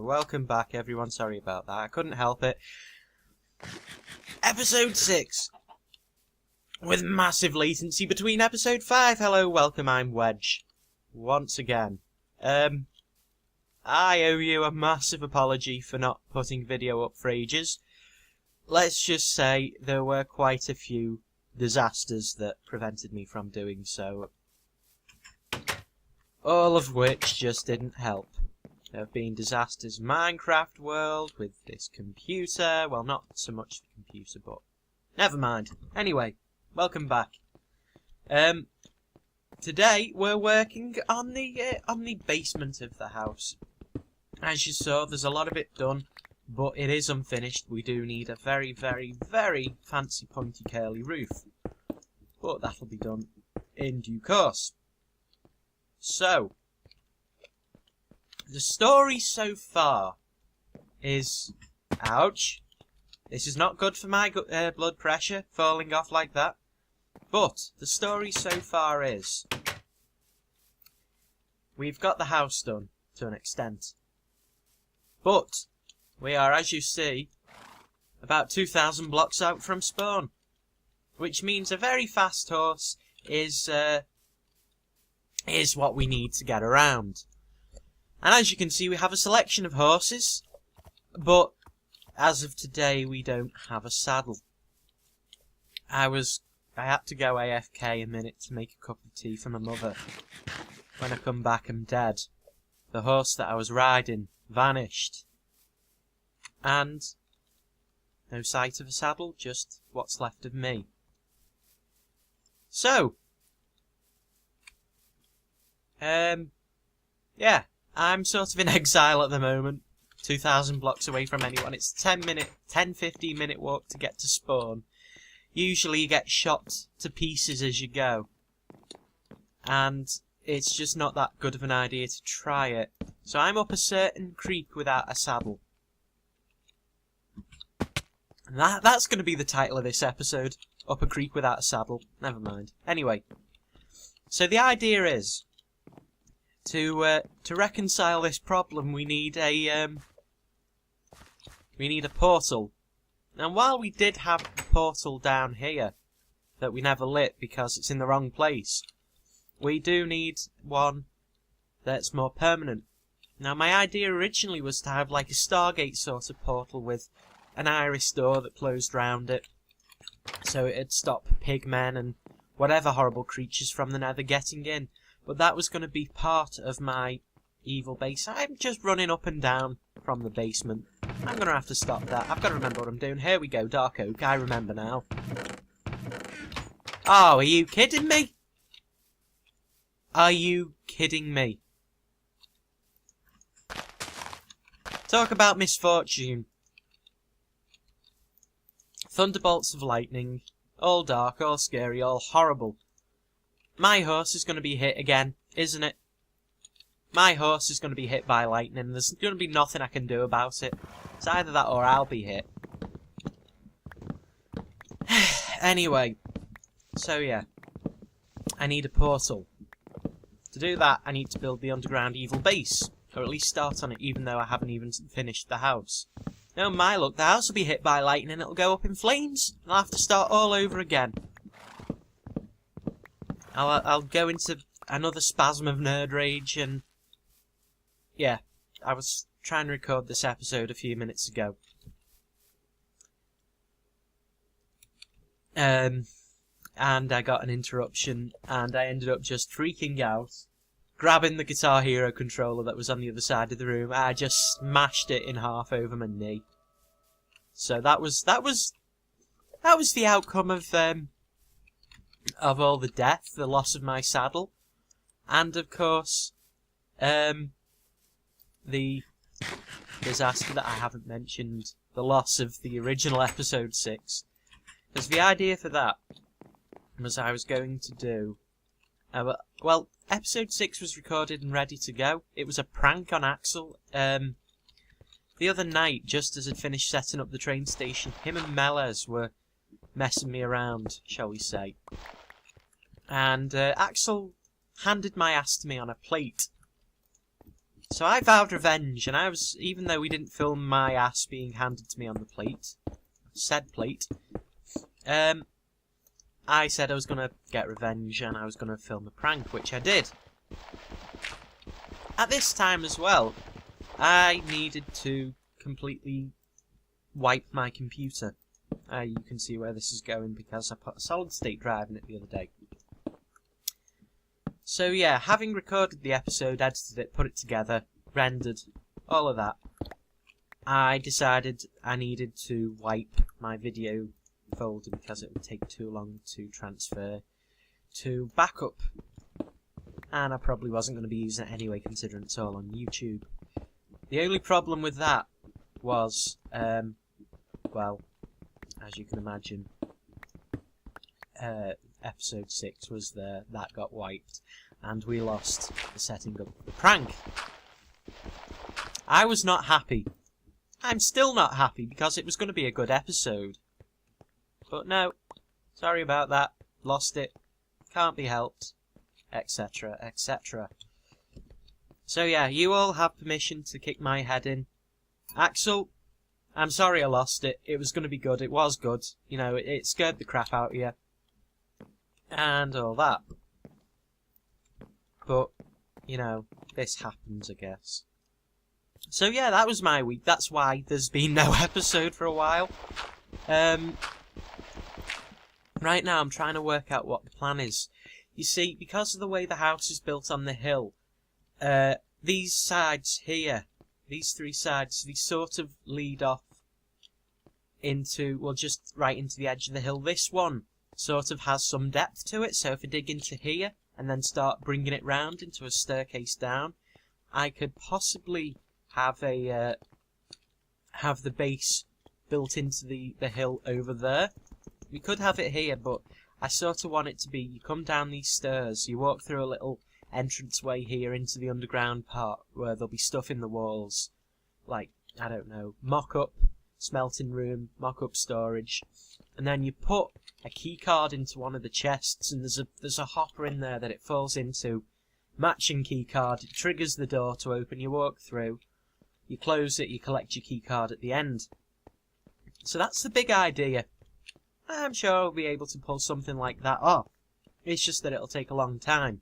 Welcome back, everyone. Sorry about that. I couldn't help it. Episode 6. With massive latency between episode 5. Hello, welcome, I'm Wedge. Once again. I owe you a massive apology for not putting video up for ages. Let's just say there were quite a few disasters that prevented me from doing so. All of which just didn't help. There have been disasters in Minecraft world with this computer. Well, not so much the computer, but never mind. Anyway, welcome back. Today we're working on the basement of the house. As you saw, there's a lot of it done, but it is unfinished. We do need a very, very, very fancy pointy curly roof. But that'll be done in due course. So, the story so far is... Ouch. This is not good for my blood pressure, falling off like that. But, the story so far is... We've got the house done, to an extent. But, we are, as you see, about 2,000 blocks out from spawn. Which means a very fast horse is what we need to get around. And as you can see, we have a selection of horses, but as of today, we don't have a saddle. I had to go AFK a minute to make a cup of tea for my mother. When I come back, I'm dead. The horse that I was riding vanished. And no sight of a saddle, just what's left of me. So, yeah, I'm sort of in exile at the moment. 2,000 blocks away from anyone. It's a 10-15 minute walk to get to spawn. Usually you get shot to pieces as you go. And it's just not that good of an idea to try it. So I'm up a certain creek without a saddle. And that's going to be the title of this episode. Up a creek without a saddle. Never mind. Anyway. So the idea is... To reconcile this problem, we need a portal. And while we did have a portal down here that we never lit because it's in the wrong place, we do need one that's more permanent. Now, my idea originally was to have like a Stargate sort of portal with an iris door that closed round it, so it'd stop pigmen and whatever horrible creatures from the Nether getting in. But that was going to be part of my evil base. I'm just running up and down from the basement. I'm going to have to stop that. I've got to remember what I'm doing. Here we go, Dark Oak. I remember now. Oh, are you kidding me? Are you kidding me? Talk about misfortune. Thunderbolts of lightning. All dark, all scary, all horrible. My horse is going to be hit again, isn't it? My horse is going to be hit by lightning. There's going to be nothing I can do about it. It's either that or I'll be hit. Anyway. So yeah. I need a portal. To do that, I need to build the underground evil base. Or at least start on it, even though I haven't even finished the house. No, my luck, the house will be hit by lightning and it'll go up in flames. I'll have to start all over again. I'll go into another spasm of nerd rage and... Yeah, I was trying to record this episode a few minutes ago. And I got an interruption and I ended up just freaking out. Grabbing the Guitar Hero controller that was on the other side of the room, I just smashed it in half over my knee. So that was the outcome of all the death, the loss of my saddle, and of course, the disaster that I haven't mentioned, the loss of the original episode 6. Because the idea for that was I was going to do, well, episode 6 was recorded and ready to go. It was a prank on Axel. The other night, just as I'd finished setting up the train station, him and Melez were messing me around, shall we say. And Axel handed my ass to me on a plate. So I vowed revenge, and I was, even though we didn't film my ass being handed to me on the plate, said plate, I said I was going to get revenge and I was going to film a prank, which I did. At this time as well, I needed to completely wipe my computer. You can see where this is going because I put a solid state drive in it the other day. So yeah, having recorded the episode, edited it, put it together, rendered, all of that, I decided I needed to wipe my video folder because it would take too long to transfer to backup. And I probably wasn't going to be using it anyway, considering it's all on YouTube. The only problem with that was, well, as you can imagine, episode 6 was there, that got wiped, and we lost the setting up of the prank. I was not happy. I'm still not happy because it was going to be a good episode. But no, sorry about that, lost it, can't be helped, etc, etc. So yeah, you all have permission to kick my head in. Axel, I'm sorry I lost it. It was going to be good. It was good. You know, it scared the crap out of you. And all that. But, you know, this happens, I guess. So yeah, that was my week. That's why there's been no episode for a while. Right now I'm trying to work out what the plan is. You see, because of the way the house is built on the hill, these sides here, these 3 sides, they sort of lead off into, well, just right into the edge of the hill. This one sort of has some depth to it, so if I dig into here and then start bringing it round into a staircase down, I could possibly have a have the base built into the hill over there. We could have it here, but I sort of want it to be, you come down these stairs, you walk through a little entranceway here into the underground part where there'll be stuff in the walls, like, I don't know, mock-up smelting room, mock-up storage, and then you put a key card into one of the chests, and there's a hopper in there that it falls into, matching key card, it triggers the door to open, you walk through, you close it, you collect your key card at the end. So that's the big idea. I'm sure I'll be able to pull something like that off. It's just that it'll take a long time.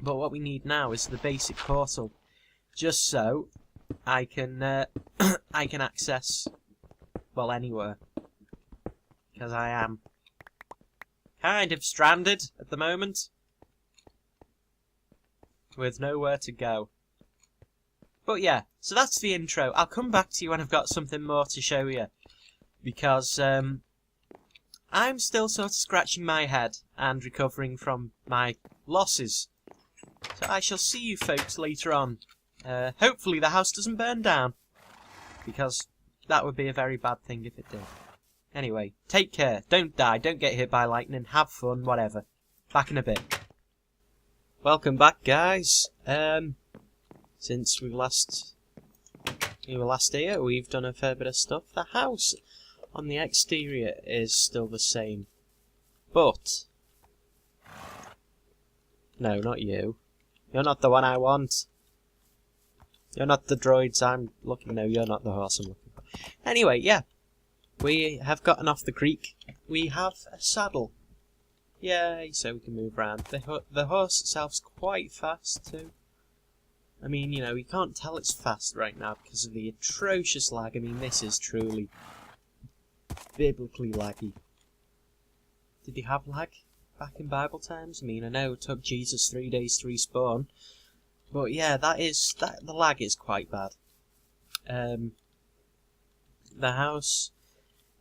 But what we need now is the basic portal, just so I can I can access, well, anywhere, because I am kind of stranded at the moment with nowhere to go. But yeah, so that's the intro. I'll come back to you when I've got something more to show you, because I'm still sort of scratching my head and recovering from my losses. So I shall see you folks later on. Hopefully the house doesn't burn down, because that would be a very bad thing if it did. Anyway, take care, don't die, don't get hit by lightning, have fun, whatever. Back in a bit. Welcome back, guys. Since we were last here, we've done a fair bit of stuff. The house on the exterior is still the same, but no, not you. You're not the one I want. You're not the droids I'm looking. No, you're not the horse I'm looking for. Anyway, yeah, we have gotten off the creek. We have a saddle. Yay! So we can move around. The horse itself's quite fast too. I mean, you know, you can't tell it's fast right now because of the atrocious lag. I mean, this is truly biblically laggy. Did he have lag back in Bible times? I mean, I know it took Jesus 3 days to respawn, but yeah, the lag is quite bad. The house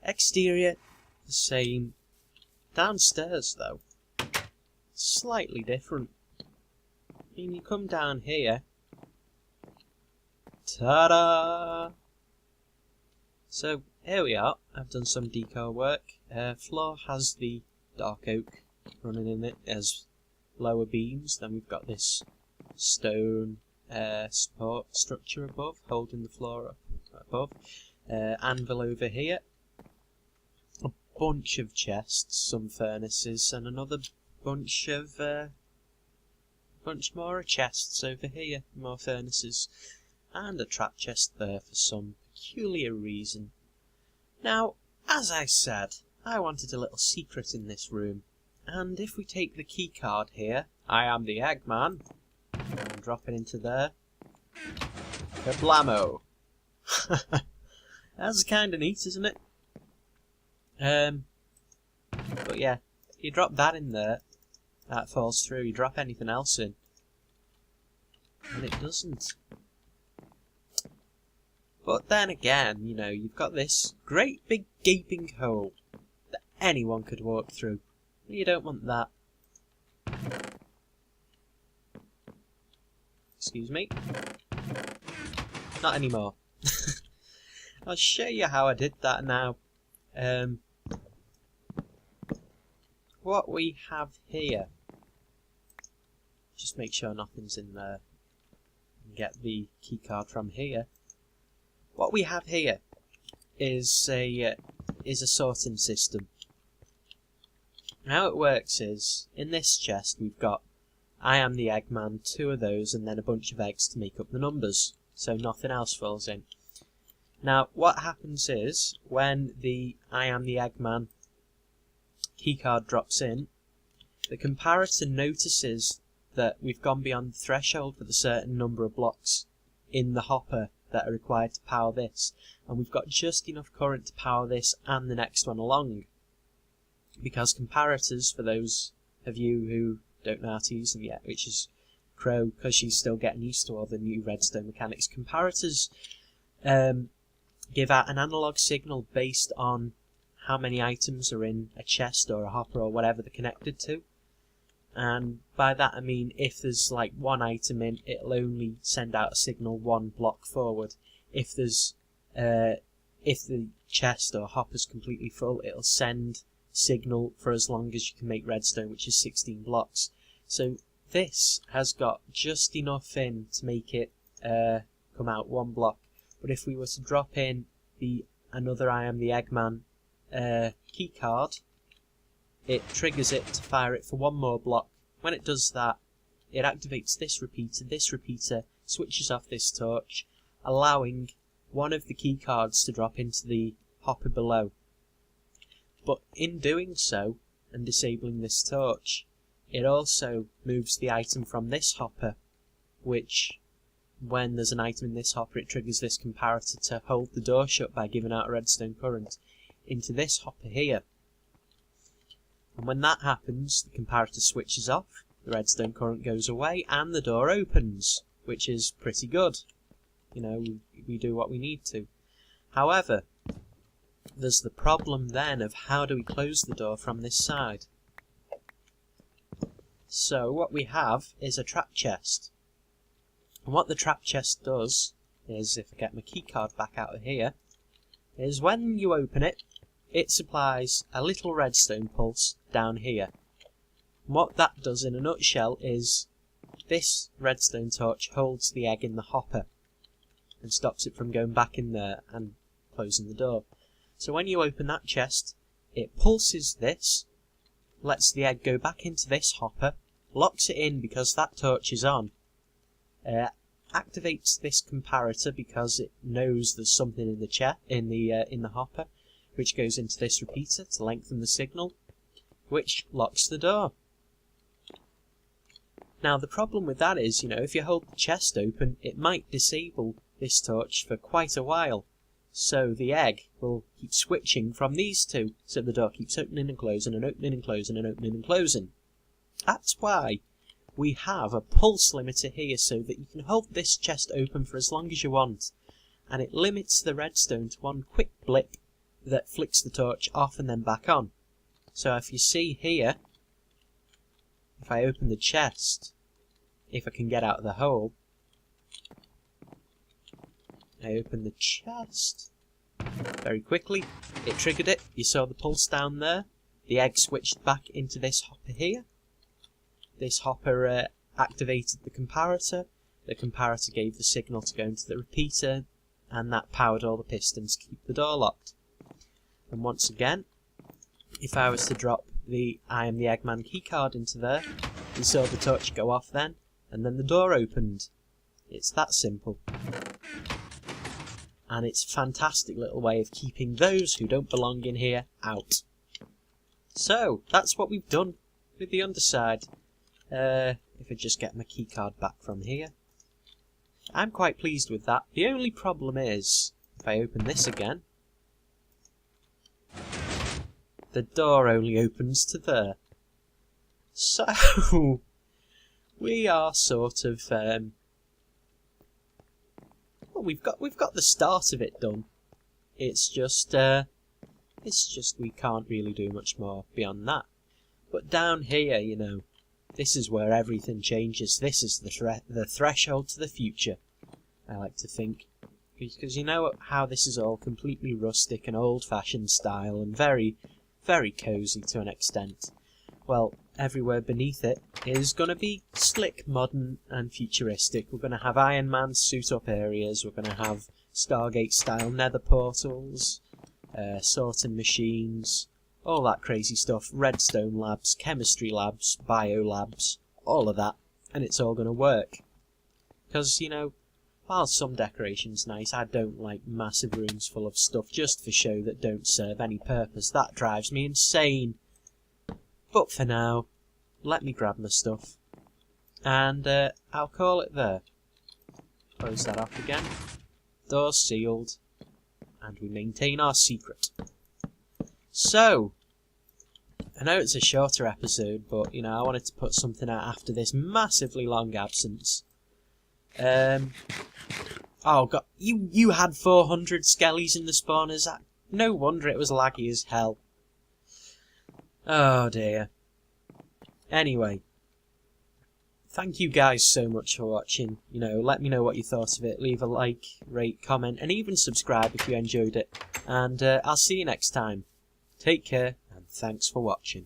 exterior the same. Downstairs though, slightly different. I mean, you come down here. Ta-da! So here we are. I've done some decor work. Floor has the dark oak running in it as lower beams. Then we've got this stone support structure above, holding the floor up above. Anvil over here. A bunch of chests, some furnaces, and another bunch of bunch more chests over here, more furnaces, and a trap chest there for some peculiar reason. Now, as I said, I wanted a little secret in this room, and if we take the key card here, I am the Eggman, and drop it into there, kablamo! That's kinda neat, isn't it? But yeah, you drop that in there, that falls through. You drop anything else in, and it doesn't. But then again, you know, you've got this great big gaping hole that anyone could walk through. You don't want that. Excuse me. Not anymore. I'll show you how I did that now. What we have here, just make sure nothing's in there, and get the keycard from here. What we have here is a sorting system. How it works is, in this chest we've got I am the Eggman, 2 of those, and then a bunch of eggs to make up the numbers, so nothing else falls in. Now, what happens is, when the I am the Eggman keycard drops in, the comparator notices that we've gone beyond the threshold for the certain number of blocks in the hopper that are required to power this, and we've got just enough current to power this and the next one along. Because comparators, for those of you who don't know how to use them yet, which is Crow, because she's still getting used to all the new redstone mechanics, comparators give out an analog signal based on how many items are in a chest or a hopper or whatever they're connected to. And by that I mean if there's like 1 item in, it'll only send out a signal 1 block forward. If there's if the chest or hopper's completely full, it'll send signal for as long as you can make redstone, which is 16 blocks. So this has got just enough in to make it come out 1 block. But if we were to drop in the another I am the Eggman key card, it triggers it to fire it for 1 more block. When it does that, it activates this repeater switches off this torch, allowing one of the key cards to drop into the hopper below. But in doing so, and disabling this torch, it also moves the item from this hopper, which, when there's an item in this hopper, it triggers this comparator to hold the door shut by giving out a redstone current, into this hopper here. And when that happens, the comparator switches off, the redstone current goes away, and the door opens, which is pretty good. You know, we do what we need to. However, there's the problem then of how do we close the door from this side. So what we have is a trap chest. And what the trap chest does is, if I get my keycard back out of here, is when you open it, it supplies a little redstone pulse down here. And what that does in a nutshell is this redstone torch holds the egg in the hopper and stops it from going back in there and closing the door. So when you open that chest, it pulses this, lets the egg go back into this hopper, locks it in because that torch is on, activates this comparator because it knows there's something in the in the hopper, which goes into this repeater to lengthen the signal, which locks the door. Now the problem with that is, you know, if you hold the chest open, it might disable this torch for quite a while. So the egg will keep switching from these two, so the door keeps opening and closing and opening and closing and opening and closing. That's why we have a pulse limiter here, so that you can hold this chest open for as long as you want, and it limits the redstone to 1 quick blip that flicks the torch off and then back on. So if you see here, if I open the chest, if I can get out of the hole, I open the chest very quickly, it triggered it, you saw the pulse down there, the egg switched back into this hopper here, this hopper activated the comparator gave the signal to go into the repeater, and that powered all the pistons to keep the door locked. And once again, if I was to drop the I am the Eggman keycard into there, you saw the torch go off then, and then the door opened. It's that simple. And it's a fantastic little way of keeping those who don't belong in here out. So, that's what we've done with the underside. If I just get my keycard back from here. I'm quite pleased with that. The only problem is, if I open this again, the door only opens to there. So, we are sort of, well, we've got the start of it done. It's just we can't really do much more beyond that. But down here, you know, this is where everything changes. This is the threshold to the future, I like to think. Because you know how this is all completely rustic and old-fashioned style and very, very cosy to an extent. Well, everywhere beneath it is going to be slick, modern and futuristic. We're going to have Iron Man suit-up areas. We're going to have Stargate-style nether portals, sorting machines, all that crazy stuff, redstone labs, chemistry labs, bio labs, all of that, and it's all going to work. Because, you know, while some decoration's nice, I don't like massive rooms full of stuff just for show that don't serve any purpose. That drives me insane. But for now, let me grab my stuff, and I'll call it there. Close that off again. Doors sealed, and we maintain our secret. So, I know it's a shorter episode, but, you know, I wanted to put something out after this massively long absence. Oh god, you had 400 skellies in the spawners. No wonder it was laggy as hell. Oh dear. Anyway, thank you guys so much for watching. You know, let me know what you thought of it. Leave a like, rate, comment, and even subscribe if you enjoyed it. And I'll see you next time. Take care, and thanks for watching.